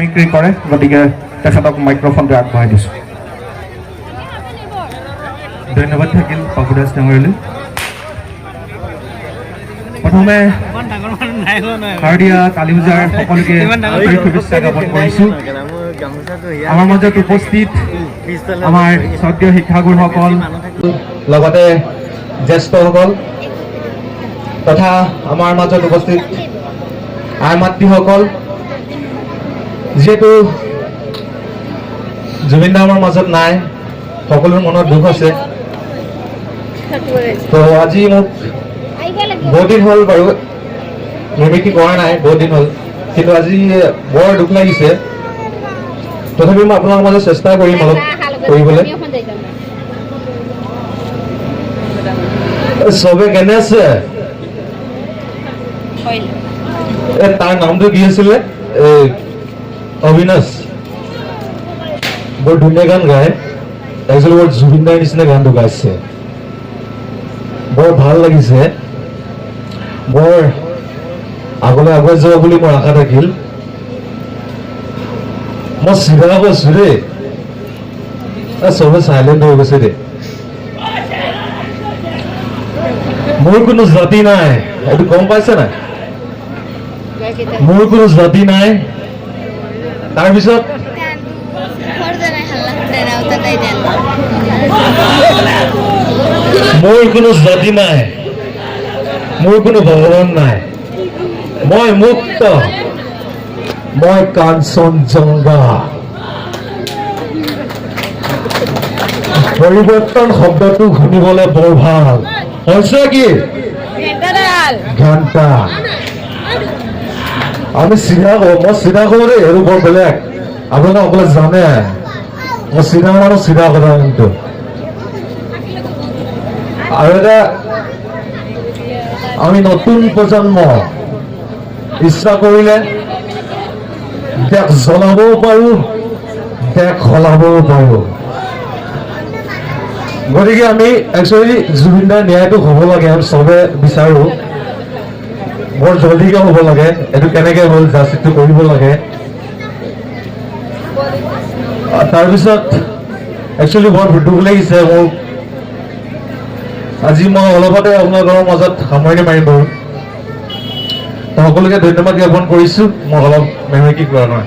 Mimicry কৰে, গতিকে তেখেতক মাইক্ৰফোনটো আগবঢ়াই দিছোঁ। ধন্যবাদ থাকিল বাবুদাস ডাঙৰীয়ালৈ। প্ৰথমে শাৰদীয়া কালী পূজাৰ সকলোকে আন্তৰিক শুভেচ্ছা জ্ঞাপন কৰিছোঁ। আমাৰ মাজত উপস্থিত আমাৰ শ্ৰদ্ধেয় শিক্ষাগুৰুসকল, লগতে জ্যেষ্ঠসকল তথা আমাৰ মাজত উপস্থিত আই মাতৃসকল, যিহেতু জুবিন দা আমাৰ মাজত নাই, সকলোৰে মনত দুখ আছে। তো আজি মোক বহুত দিন হ'ল বাৰু মিমিক্ৰি কৰা নাই, বহুত দিন হ'ল, কিন্তু আজি বৰ দুখ লাগিছে। তথাপিও মই আপোনালোকৰ মাজত চেষ্টা কৰিম অলপ কৰিবলৈ। চবে কেনে আছে? তাৰ নামটো কি আছিলে? অবিনাশ। বৰ ধুনীয়া গান গায়, একচুৱেলি বৰ জুবিন দাৰ নিচিনা গানটো গাইছে, বৰ ভাল লাগিছে। বৰ আগলৈ আগুৱাই যাব বুলি মোৰ আশা থাকিল। মই চিধা কৈছো দেই, চবে চাইলেণ্ট হৈ গৈছে দেই। মোৰ কোনো জাতি নাই, এইটো গম পাইছে নাই? মোৰ কোনো জাতি নাই। তাৰপিছত মোৰ কোনো জাতি নাই, মোৰ কোনো ভগৱান নাই, মই মুক্ত, মই কাঞ্চনজংঘা। পৰিৱৰ্তন শব্দটো শুনিবলৈ বৰ ভাল হৈছে। কি ঘণ্টা? আমি চিধা কৰো, মই চিধা কৰো দেই, সেইটো বৰ বেলেগ। আপোনালোকে সকলোৱে জানে মই চিধা মানুহ, চিধা কথা। কিন্তু আৰু এটা, আমি নতুন প্ৰজন্ম ইচ্ছা কৰিলে দেশ জ্বলাবও পাৰো, দেশ সলাবও পাৰো। গতিকে আমি একচুৱেলি জুবিন দাৰ ন্যায়টো হ'ব লাগে, আমি চবে বিচাৰো, বৰ জলদিকে হ'ব লাগে। এইটো কেনেকে হ'ল, জাষ্টিছটো কৰিব লাগে। তাৰপিছত একচুৱেলি বৰ দুখ লাগিছে মোক। আজি মই অলপতে আপোনালোকৰ মাজত সামৰণি মাৰিম বাৰু। সকলোকে ধন্যবাদ জ্ঞাপন কৰিছো। মই অলপ মিমিক্ৰি কৰা নহয়।